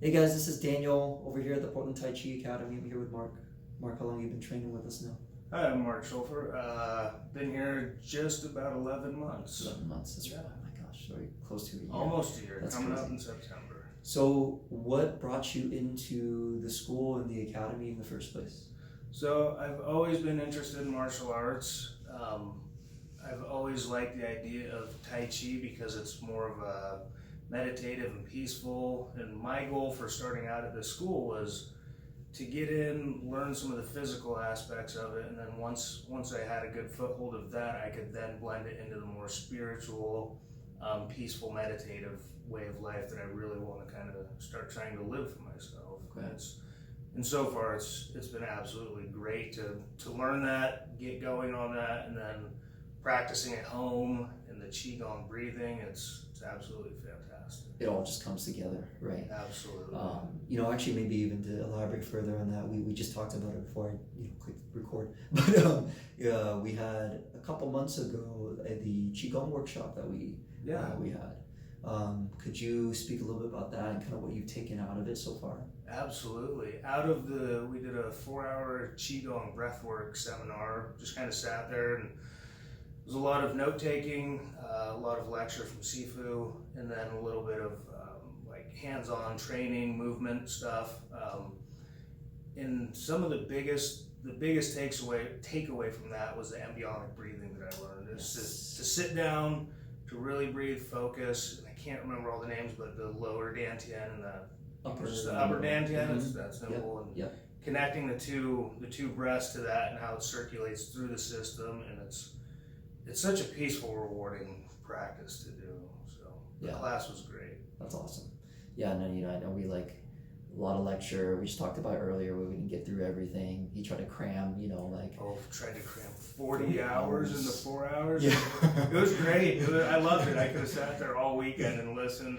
Hey guys, this is Daniel over here at the Portland Tai Chi Academy. I'm here with Mark. Mark, how long have you been training with us now? Hi, I'm Mark Schulfer. Been here just about 11 months. 11 months, that's right. Oh my gosh, very close to a year. Almost a year, That's coming crazy. up in September. So what brought you into the school and the academy in the first place? So I've always been interested in martial arts. I've always liked the idea of Tai Chi because it's more of a meditative and peaceful. And my goal for starting out at this school was to get in, learn some of the physical aspects of it, and then once I had a good foothold of that, I could then blend it into the more spiritual, peaceful, meditative way of life that I really want to kind of start trying to live for myself. Okay. And so far, it's been absolutely great to learn that, get going on that, and then practicing at home and the qigong breathing. It's absolutely fantastic. It all just comes together, right? Absolutely. Actually, maybe even to elaborate further on that, we just talked about it before I clicked record. But we had a couple months ago the qigong workshop that we had. Could you speak a little bit about that and kind of what you've taken out of it so far? Absolutely. We did a 4-hour qigong breathwork seminar. Just kind of sat there, and it was a lot of note taking, a lot of lecture from Sifu, and then a little bit of like hands-on training, movement stuff. And some of the biggest takeaway from that was the embryonic breathing that I learned. It's to sit down, to really breathe, focus. And I can't remember all the names, but the lower dantian and the upper dantian, that's simple. And connecting the two breaths to that and how it circulates through the system, and it's such a peaceful, rewarding practice to do. So the class was great. That's awesome. Yeah, and then I know we like a lot of lecture. We just talked about earlier where we didn't get through everything. He tried to cram, tried to cram 40 hours into 4 hours. Yeah. It was great. I loved it. I could have sat there all weekend and listened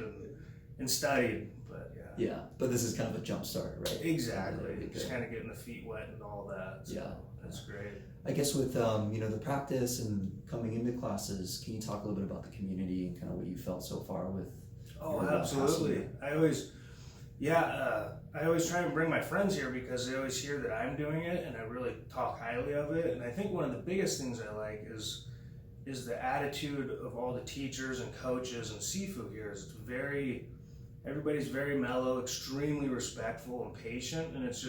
and studied. But yeah, but this is kind of a jump start, right? Exactly. Just kind of getting the feet wet and all that. So that's great. I guess with the practice and coming into classes, can you talk a little bit about the community and kind of what you felt so far with? Oh, absolutely. I always try and bring my friends here because they always hear that I'm doing it, and I really talk highly of it. And I think one of the biggest things I like is the attitude of all the teachers and coaches and Sifu here. Everybody's very mellow, extremely respectful and patient, and it's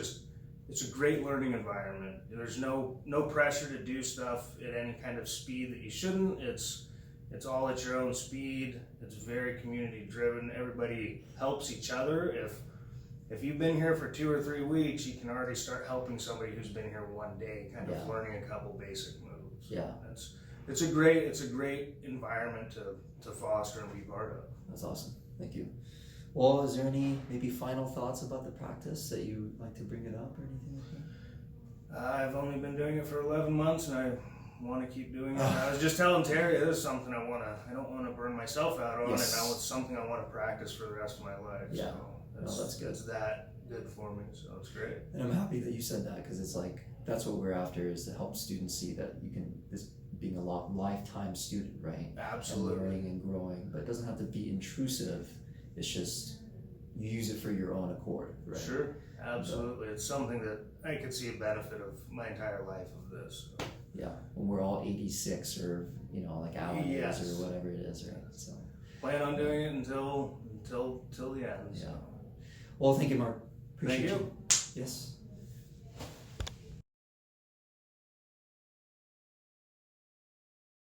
a great learning environment. There's no pressure to do stuff at any kind of speed that you shouldn't. It's all at your own speed. It's very community driven. Everybody helps each other. If you've been here for 2 or 3 weeks, you can already start helping somebody who's been here 1 day, kind of learning a couple basic moves. Yeah. It's a great environment to foster and be part of. That's awesome. Thank you. Well, is there any maybe final thoughts about the practice that you like to bring it up or anything like that? I've only been doing it for 11 months, and I want to keep doing it. I was just telling Terry, this is something I don't want to burn myself out on it. Now it's something I want to practice for the rest of my life. Yeah. So that's good. It's that good for me, so it's great. And I'm happy that you said that, because it's like, that's what we're after, is to help students see that you can, this being a lifetime student, right? Absolutely. And learning and growing, but it doesn't have to be intrusive. It's just, you use it for your own accord, right? Sure, absolutely. It's something that I could see a benefit of my entire life of this. So. Yeah, when we're all 86 or, like Alan is or whatever it is, right? So plan on doing it until the end. Yeah. So. Well, thank you, Mark. Appreciate you. Yes.